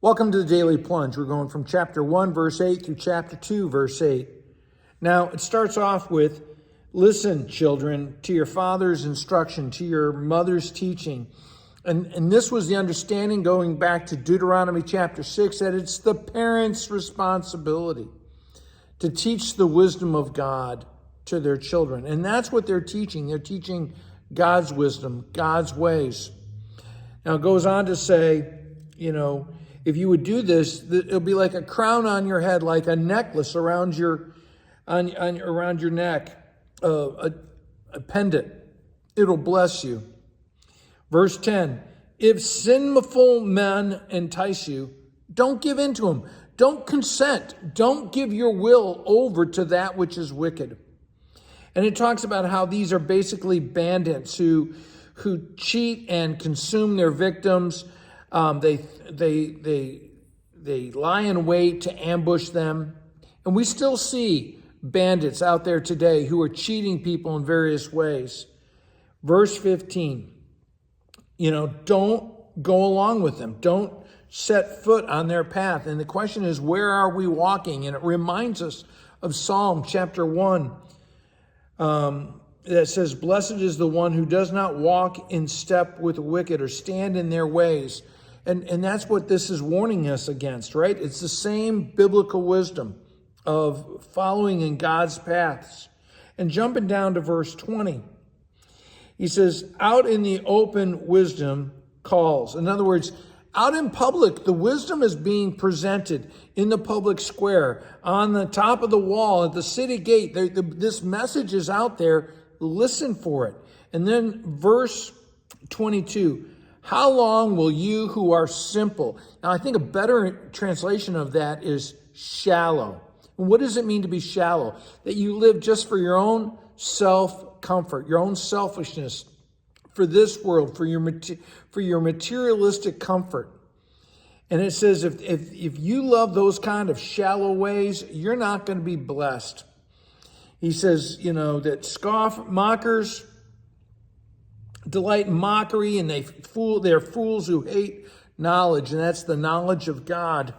Welcome to the Daily Plunge. We're going from chapter 1, verse 8 through chapter 2, verse 8. Now, it starts off with, listen, children, to your father's instruction, to your mother's teaching. And this was the understanding going back to Deuteronomy chapter 6, that it's the parents' responsibility to teach the wisdom of God to their children. And that's what they're teaching. They're teaching God's wisdom, God's ways. Now, it goes on to say, if you would do this, it'll be like a crown on your head, like a necklace around your neck, a pendant. It'll bless you. Verse 10, if sinful men entice you, don't give in to them. Don't consent. Don't give your will over to that which is wicked. And it talks about how these are basically bandits who cheat and consume their victims. They lie in wait to ambush them. And we still see bandits out there today who are cheating people in various ways. Verse 15, don't go along with them. Don't set foot on their path. And the question is, where are we walking? And it reminds us of Psalm chapter 1 that says, blessed is the one who does not walk in step with the wicked or stand in their ways. And that's what this is warning us against, right? It's the same biblical wisdom of following in God's paths. And jumping down to verse 20, he says, out in the open wisdom calls. In other words, out in public, the wisdom is being presented in the public square, on the top of the wall, at the city gate. This message is out there. Listen for it. And then verse 22, how long will you who are simple? Now, I think a better translation of that is shallow. And what does it mean to be shallow? That you live just for your own self-comfort, your own selfishness, for this world, for your materialistic comfort. And it says if you love those kind of shallow ways, you're not going to be blessed. He says, that mockers delight in mockery, and they're fools who hate knowledge, and that's the knowledge of God.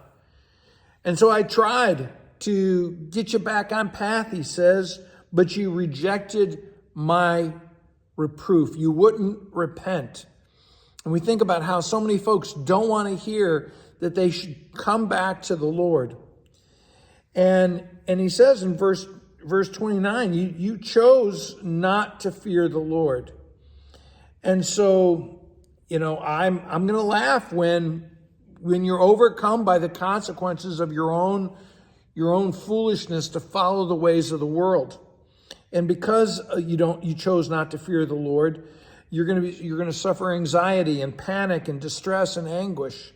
And so I tried to get you back on path, he says, but you rejected my reproof. You wouldn't repent. And we think about how so many folks don't want to hear that they should come back to the Lord. And he says in verse 29, you chose not to fear the Lord. And so, I'm going to laugh when you're overcome by the consequences of your own foolishness to follow the ways of the world. And because you chose not to fear the Lord, you're going to suffer anxiety and panic and distress and anguish.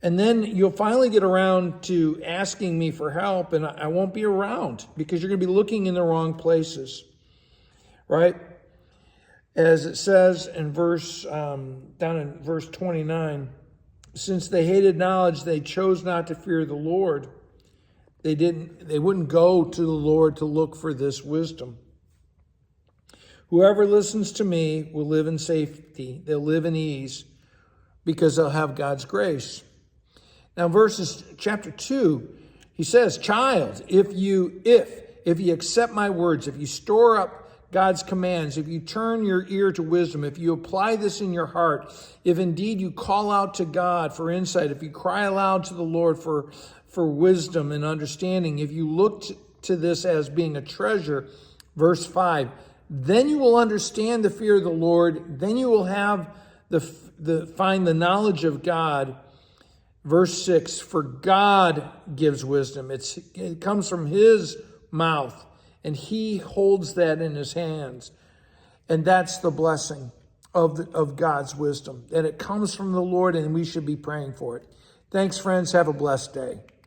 And then you'll finally get around to asking me for help, and I won't be around because you're going to be looking in the wrong places, right? As it says in down in verse 29, since they hated knowledge, they chose not to fear the Lord. They wouldn't go to the Lord to look for this wisdom. Whoever listens to me will live in safety. They'll live in ease because they'll have God's grace. Now, chapter 2, he says, child, if you accept my words, if you store up God's commands, if you turn your ear to wisdom, if you apply this in your heart, if indeed you call out to God for insight, if you cry aloud to the Lord for wisdom and understanding, if you look to this as being a treasure, verse 5, then you will understand the fear of the Lord, then you will have find the knowledge of God. Verse 6, for God gives wisdom. It comes from his mouth, and he holds that in his hands. And that's the blessing of God's wisdom, that it comes from the Lord, and we should be praying for it. Thanks, friends. Have a blessed day.